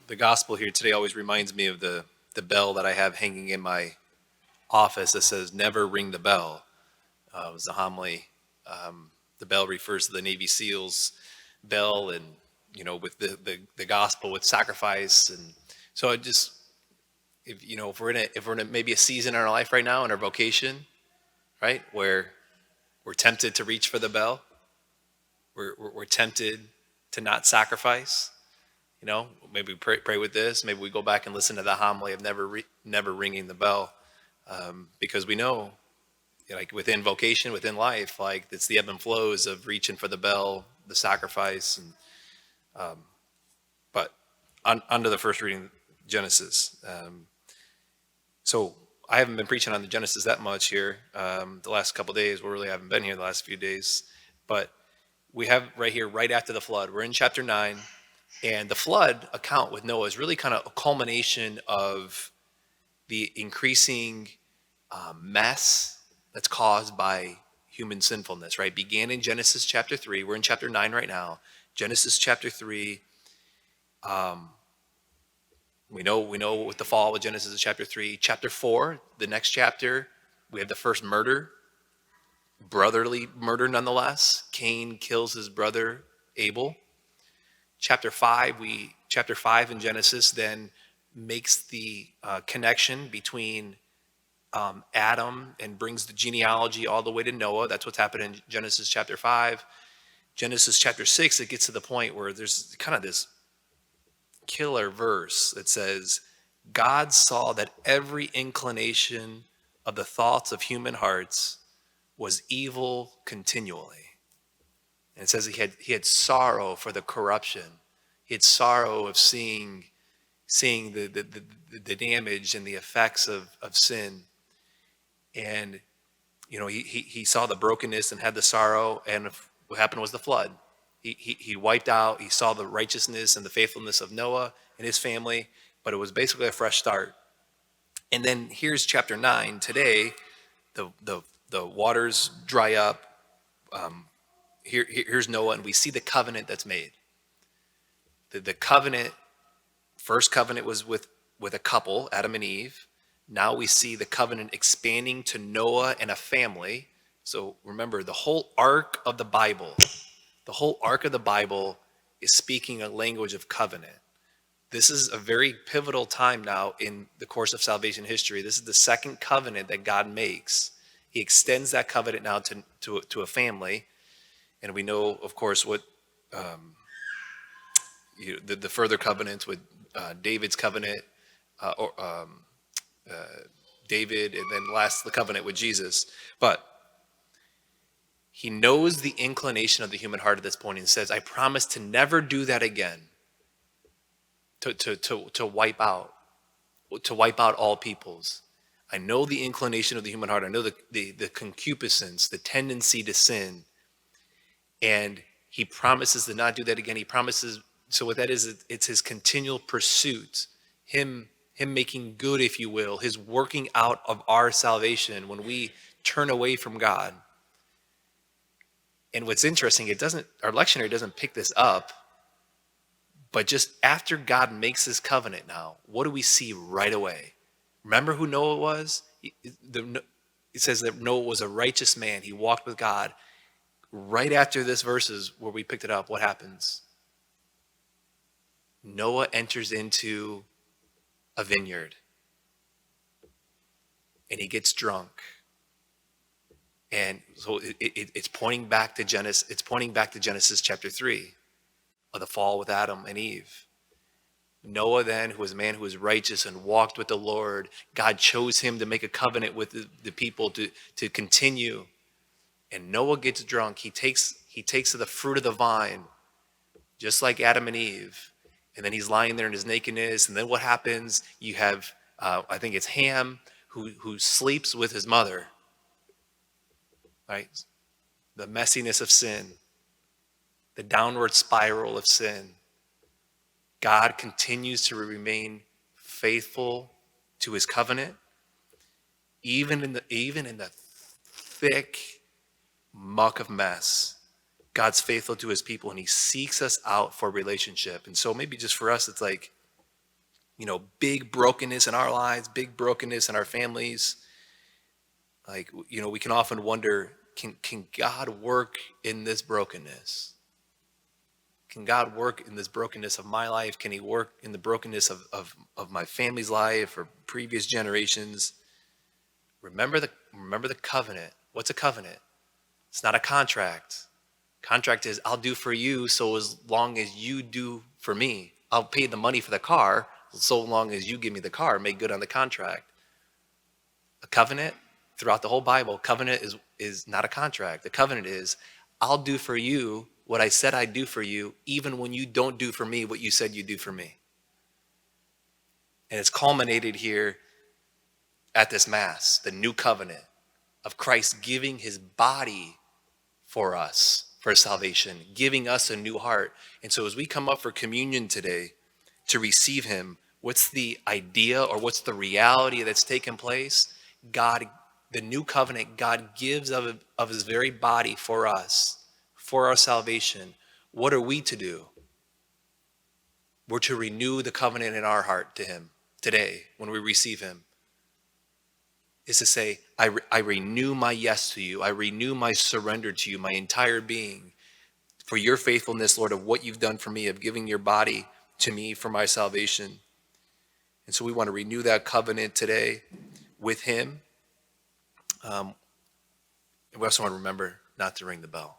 The gospel here today always reminds me of the bell that I have hanging in my office that says "Never ring the bell." It was a homily. The bell refers to the Navy SEALs bell, and with the gospel with sacrifice, and so it just if we're in maybe a season in our life right now in our vocation, right, where we're tempted to reach for the bell, we're tempted to not sacrifice. Maybe we pray with this. Maybe we go back and listen to the homily of never ringing the bell, because we know, like within vocation, within life, like it's the ebb and flows of reaching for the bell, the sacrifice, and but under the first reading, Genesis. So I haven't been preaching on the Genesis that much here the last couple of days. We really haven't been here the last few days, but we have right here, right after the flood. We're in chapter 9. And the flood account with Noah is really kind of a culmination of the increasing mess that's caused by human sinfulness, right? Began in Genesis chapter 3. We're in chapter 9 right now. Genesis chapter 3. We know with the fall of Genesis is chapter 3. Chapter 4, the next chapter, we have the first murder, brotherly murder nonetheless. Cain kills his brother Abel. Chapter 5 in Genesis then makes the connection between Adam and brings the genealogy all the way to Noah. That's what's happened in Genesis chapter 5. Genesis chapter 6, it gets to the point where there's kind of this killer verse that says, God saw that every inclination of the thoughts of human hearts was evil continually. And it says he had sorrow for the corruption. He had sorrow of seeing the damage and the effects of sin. And he saw the brokenness and had the sorrow, and what happened was the flood. He wiped out. He saw the righteousness and the faithfulness of Noah and his family, but it was basically a fresh start. And then here's chapter 9 today. The waters dry up. Here's Noah, and we see the covenant that's made. The covenant, first covenant was with a couple, Adam and Eve. Now we see the covenant expanding to Noah and a family. So remember, the whole arc of the Bible is speaking a language of covenant. This is a very pivotal time now in the course of salvation history. This is the second covenant that God makes. He extends that covenant now to a family. And we know, of course, what the further covenants with David's covenant, David, and then last the covenant with Jesus. But he knows the inclination of the human heart at this point and says, I promise to never do that again, to wipe out all peoples. I know the inclination of the human heart. I know the concupiscence, the tendency to sin. And he promises to not do that again. He promises, so what that is, it's his continual pursuit, him making good, if you will, his working out of our salvation when we turn away from God. And what's interesting, our lectionary doesn't pick this up, but just after God makes his covenant now, what do we see right away? Remember who Noah was? It says that Noah was a righteous man. He walked with God. Right after this verses where we picked it up, what happens? Noah enters into a vineyard and he gets drunk. And so it's pointing back to Genesis. It's pointing back to Genesis chapter 3 of the fall with Adam and Eve. Noah then, who was a man who was righteous and walked with the Lord, God chose him to make a covenant with the people to continue. And Noah gets drunk. He takes of the fruit of the vine, just like Adam and Eve. And then he's lying there in his nakedness. And then what happens? You have, I think it's Ham, who sleeps with his mother. Right? The messiness of sin, the downward spiral of sin. God continues to remain faithful to his covenant, even in the thick muck of mess. God's faithful to his people, and he seeks us out for relationship. And so maybe just for us, it's like, big brokenness in our lives, big brokenness in our families. Like, we can often wonder, can God work in this brokenness? Can God work in this brokenness of my life? Can he work in the brokenness of my family's life or previous generations? Remember the covenant. What's a covenant? It's not a contract. Contract is, I'll do for you so as long as you do for me. I'll pay the money for the car so long as you give me the car, make good on the contract. A covenant, throughout the whole Bible, covenant is not a contract. The covenant is, I'll do for you what I said I'd do for you, even when you don't do for me what you said you'd do for me. And it's culminated here at this Mass, the new covenant of Christ giving his body for us, for salvation, giving us a new heart. And so as we come up for communion today to receive him, what's the idea or what's the reality that's taken place? God, the new covenant, God gives of his very body for us, for our salvation. What are we to do? We're to renew the covenant in our heart to him today when we receive him. Is to say, I renew my yes to you. I renew my surrender to you, my entire being, for your faithfulness, Lord, of what you've done for me, of giving your body to me for my salvation. And so we want to renew that covenant today with him. And we also want to remember not to ring the bell.